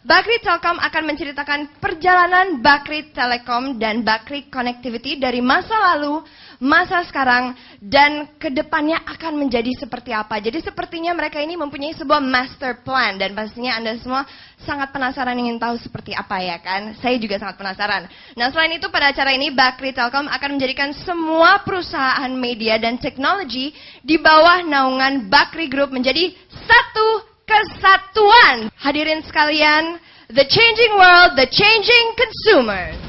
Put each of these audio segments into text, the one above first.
Bakrie Telkom akan menceritakan perjalanan Bakrie Telekom dan Bakrie Connectivity dari masa lalu, masa sekarang, dan kedepannya akan menjadi seperti apa. Jadi sepertinya mereka ini mempunyai sebuah master plan, dan pastinya Anda semua sangat penasaran ingin tahu seperti apa ya kan? Saya juga sangat penasaran. Nah selain itu pada acara ini Bakrie Telkom akan menjadikan semua perusahaan media dan teknologi di bawah naungan Bakrie Group menjadi satu kesatuan. Hadirin sekalian, the changing world, the changing consumers.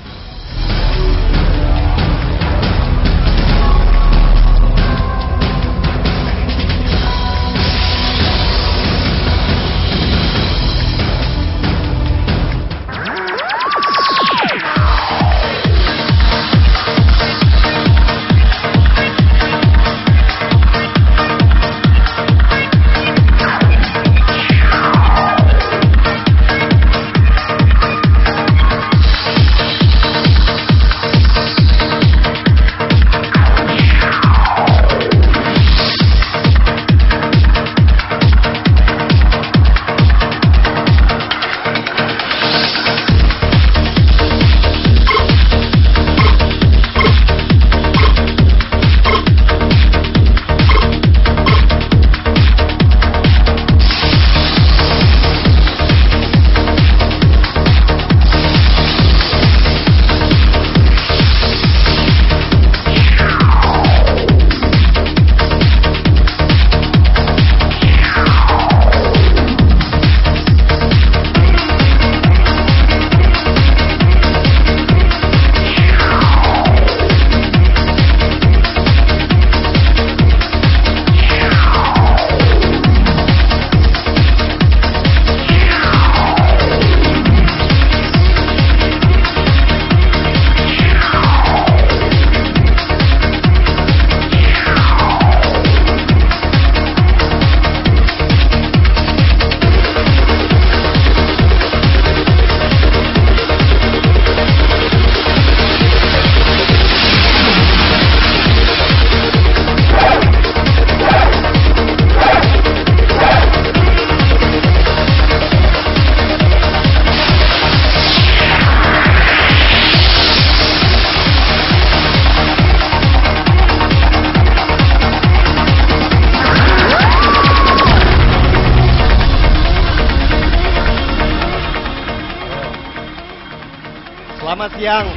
Selamat siang.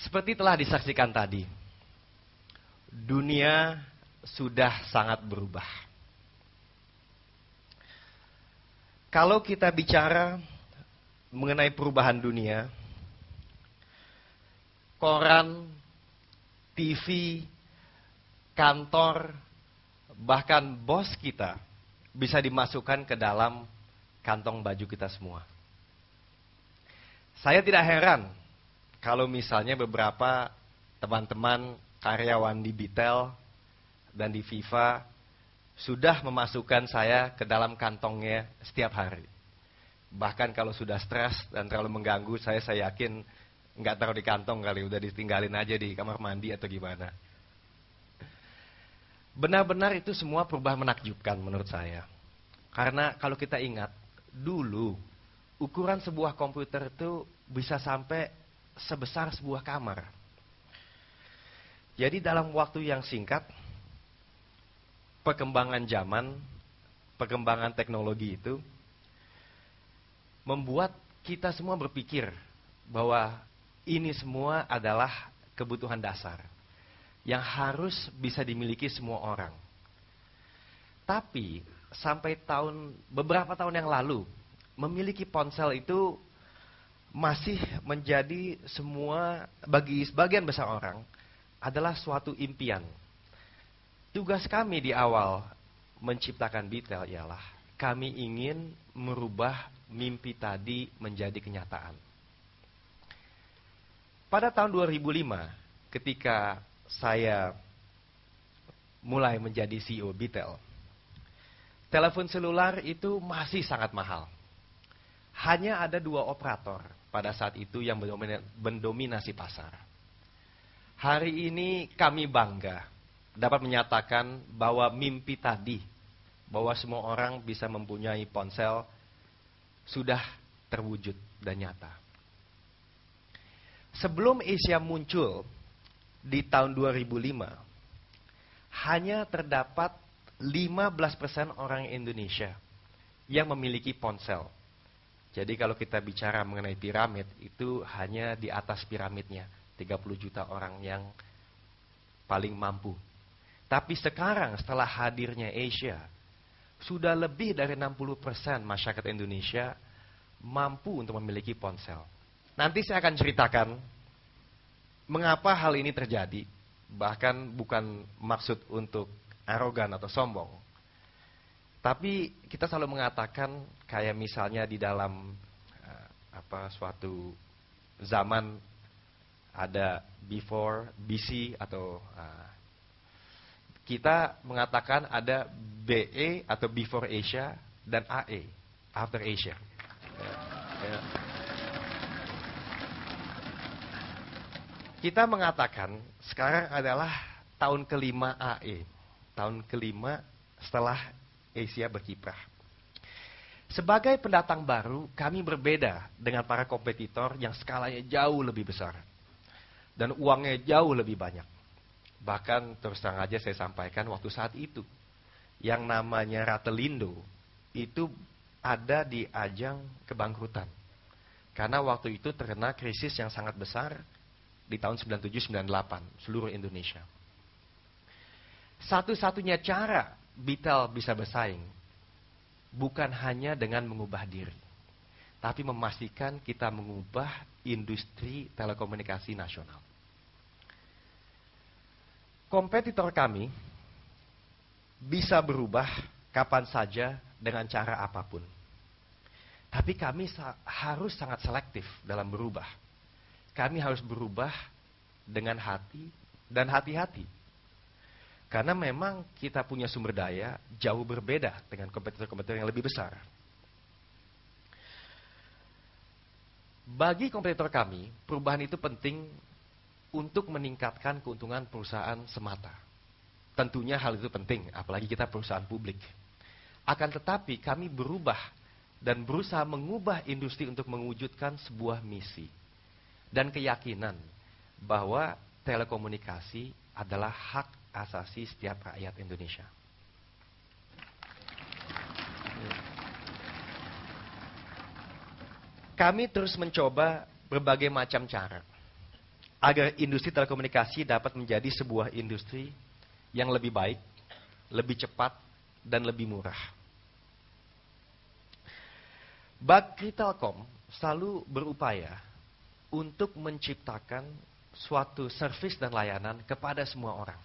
Seperti telah disaksikan tadi, dunia sudah sangat berubah. Kalau kita bicara mengenai perubahan dunia, koran, TV, kantor, bahkan bos kita bisa dimasukkan ke dalam kantong baju kita semua. Saya tidak heran kalau misalnya beberapa teman-teman karyawan di Bitel dan di FIFA sudah memasukkan saya ke dalam kantongnya setiap hari. Bahkan kalau sudah stres dan terlalu mengganggu, saya yakin nggak taruh di kantong kali, udah ditinggalin aja di kamar mandi atau gimana. Benar-benar itu semua perubahan menakjubkan menurut saya. Karena kalau kita ingat, dulu ukuran sebuah komputer itu bisa sampai sebesar sebuah kamar. Jadi dalam waktu yang singkat, perkembangan zaman, perkembangan teknologi itu membuat kita semua berpikir bahwa ini semua adalah kebutuhan dasar yang harus bisa dimiliki semua orang. Tapi sampai beberapa tahun yang lalu, memiliki ponsel itu masih menjadi bagi sebagian besar orang adalah suatu impian. Tugas kami di awal menciptakan Bitel ialah kami ingin merubah mimpi tadi menjadi kenyataan. Pada tahun 2005, ketika saya mulai menjadi CEO Bitel, telepon selular itu masih sangat mahal. Hanya ada 2 operator pada saat itu yang mendominasi pasar. Hari ini kami bangga dapat menyatakan bahwa mimpi tadi, bahwa semua orang bisa mempunyai ponsel, sudah terwujud dan nyata. Sebelum Asia muncul di tahun 2005, hanya terdapat 15% orang Indonesia yang memiliki ponsel. Jadi kalau kita bicara mengenai piramid, itu hanya di atas piramidnya, 30 juta orang yang paling mampu. Tapi sekarang setelah hadirnya Asia, sudah lebih dari 60% masyarakat Indonesia mampu untuk memiliki ponsel. Nanti saya akan ceritakan mengapa hal ini terjadi. Bahkan bukan maksud untuk arogan atau sombong. Tapi kita selalu mengatakan kayak misalnya di dalam suatu zaman ada before, BC atau kita mengatakan ada BE atau before Asia dan AE, after Asia. Kita mengatakan sekarang adalah tahun kelima AE, tahun kelima setelah Asia berkiprah. Sebagai pendatang baru, kami berbeda dengan para kompetitor yang skalanya jauh lebih besar dan uangnya jauh lebih banyak. Bahkan terus terang aja saya sampaikan waktu saat itu, yang namanya Ratelindo itu ada di ajang kebangkrutan. Karena waktu itu terkena krisis yang sangat besar di tahun 97-98 seluruh Indonesia. Satu-satunya cara Bitel bisa bersaing bukan hanya dengan mengubah diri, tapi memastikan kita mengubah industri telekomunikasi nasional. Kompetitor kami bisa berubah kapan saja dengan cara apapun. Tapi kami harus sangat selektif dalam berubah. Kami harus berubah dengan hati dan hati-hati. Karena memang kita punya sumber daya jauh berbeda dengan kompetitor-kompetitor yang lebih besar. Bagi kompetitor kami, perubahan itu penting untuk meningkatkan keuntungan perusahaan semata. Tentunya hal itu penting, apalagi kita perusahaan publik. Akan tetapi kami berubah dan berusaha mengubah industri untuk mewujudkan sebuah misi dan keyakinan bahwa telekomunikasi adalah hak asasi setiap rakyat Indonesia. Kami terus mencoba berbagai macam cara agar industri telekomunikasi dapat menjadi sebuah industri yang lebih baik, lebih cepat, dan lebih murah. Bakri Telkom selalu berupaya untuk menciptakan suatu servis dan layanan kepada semua orang.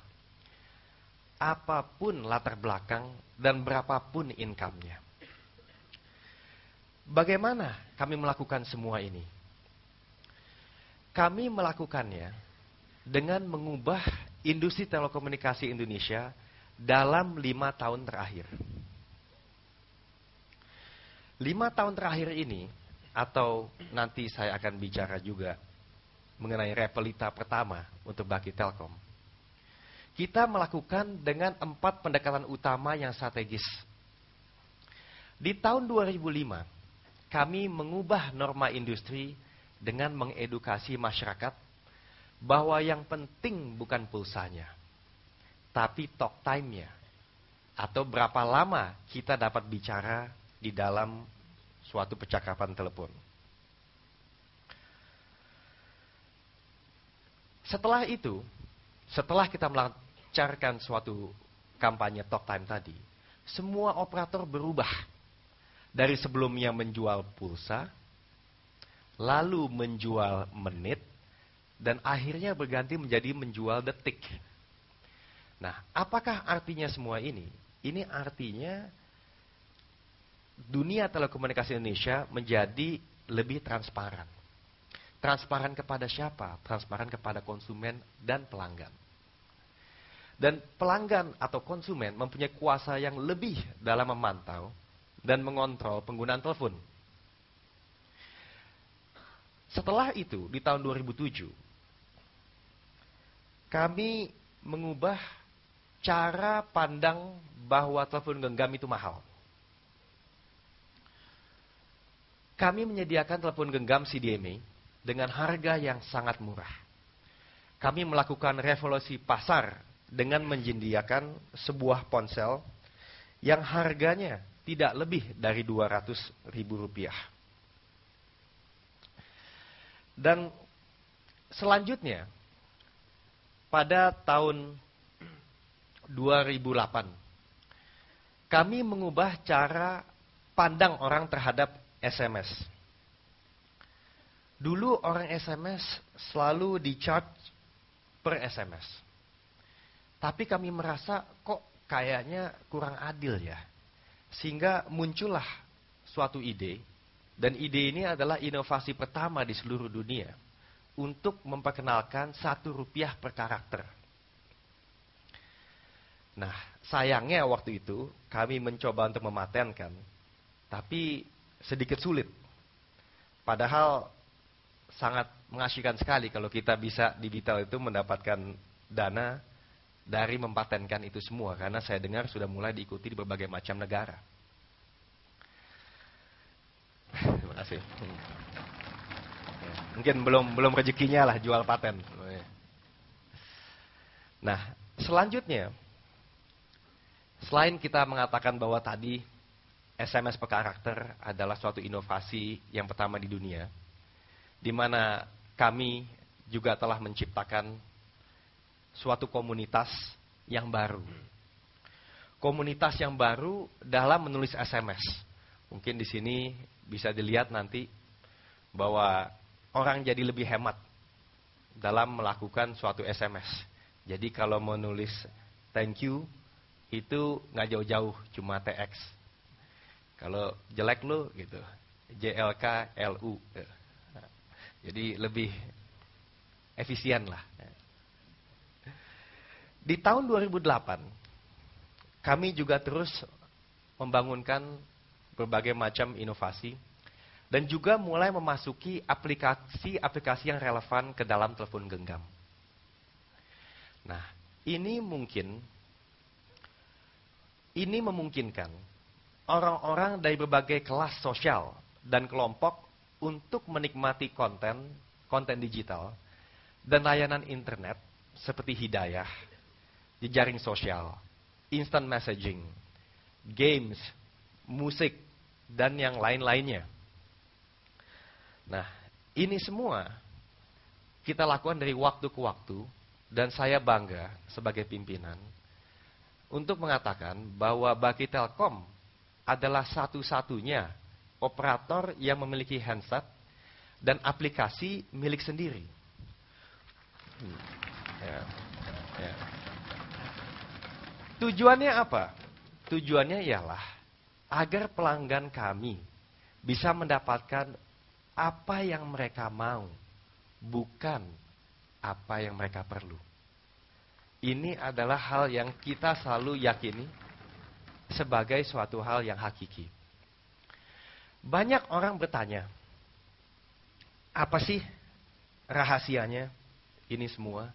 Apapun latar belakang dan berapapun income-nya. Bagaimana kami melakukan semua ini? Kami melakukannya dengan mengubah industri telekomunikasi Indonesia dalam 5 tahun terakhir. 5 tahun terakhir ini, atau nanti saya akan bicara juga mengenai repelita pertama untuk Bakri Telkom. Kita melakukan dengan 4 pendekatan utama yang strategis. Di tahun 2005, kami mengubah norma industri dengan mengedukasi masyarakat bahwa yang penting bukan pulsanya, tapi talk time-nya, atau berapa lama kita dapat bicara di dalam suatu percakapan telepon. Setelah itu, setelah kita melancarkan suatu kampanye talk time tadi, semua operator berubah. Dari sebelumnya menjual pulsa, lalu menjual menit, dan akhirnya berganti menjadi menjual detik. Nah, apakah artinya semua ini? Ini artinya dunia telekomunikasi Indonesia menjadi lebih transparan. Transparan kepada siapa? Transparan kepada konsumen dan pelanggan. Dan pelanggan atau konsumen mempunyai kuasa yang lebih dalam memantau dan mengontrol penggunaan telepon. Setelah itu, di tahun 2007, kami mengubah cara pandang bahwa telepon genggam itu mahal. Kami menyediakan telepon genggam CDMA dengan harga yang sangat murah. Kami melakukan revolusi pasar dengan menyediakan sebuah ponsel yang harganya tidak lebih dari Rp200.000. Dan selanjutnya, pada tahun 2008, kami mengubah cara pandang orang terhadap SMS. Dulu orang SMS selalu di-charge per SMS. Tapi kami merasa kok kayaknya kurang adil ya. Sehingga muncullah suatu ide, dan ide ini adalah inovasi pertama di seluruh dunia untuk memperkenalkan Rp1 per karakter. Nah, sayangnya waktu itu kami mencoba untuk mematenkan, tapi sedikit sulit. Padahal sangat mengasyikkan sekali kalau kita bisa di Bitel itu mendapatkan dana dari mempatenkan itu semua. Karena saya dengar sudah mulai diikuti di berbagai macam negara. Terima kasih. Mungkin belum rezekinya lah jual paten. Nah, selanjutnya, selain kita mengatakan bahwa tadi SMS per karakter adalah suatu inovasi yang pertama di dunia, di mana kami juga telah menciptakan suatu komunitas yang baru. Komunitas yang baru dalam menulis SMS. Mungkin di sini bisa dilihat nanti bahwa orang jadi lebih hemat dalam melakukan suatu SMS. Jadi kalau menulis thank you, itu nggak jauh-jauh, cuma TX. Kalau jelek lu gitu, JLKLU. Jadi lebih efisien lah. Di tahun 2008, kami juga terus membangunkan berbagai macam inovasi dan juga mulai memasuki aplikasi-aplikasi yang relevan ke dalam telepon genggam. Nah, ini memungkinkan orang-orang dari berbagai kelas sosial dan kelompok untuk menikmati konten digital dan layanan internet seperti Hidayah, jejaring sosial, instant messaging, games, musik, dan yang lain-lainnya. Nah, ini semua kita lakukan dari waktu ke waktu, dan saya bangga sebagai pimpinan untuk mengatakan bahwa Bakri Telkom adalah satu-satunya operator yang memiliki handset dan aplikasi milik sendiri. Ya. Tujuannya apa? Tujuannya ialah agar pelanggan kami bisa mendapatkan apa yang mereka mau, bukan apa yang mereka perlu. Ini adalah hal yang kita selalu yakini sebagai suatu hal yang hakiki. Banyak orang bertanya, apa sih rahasianya ini semua?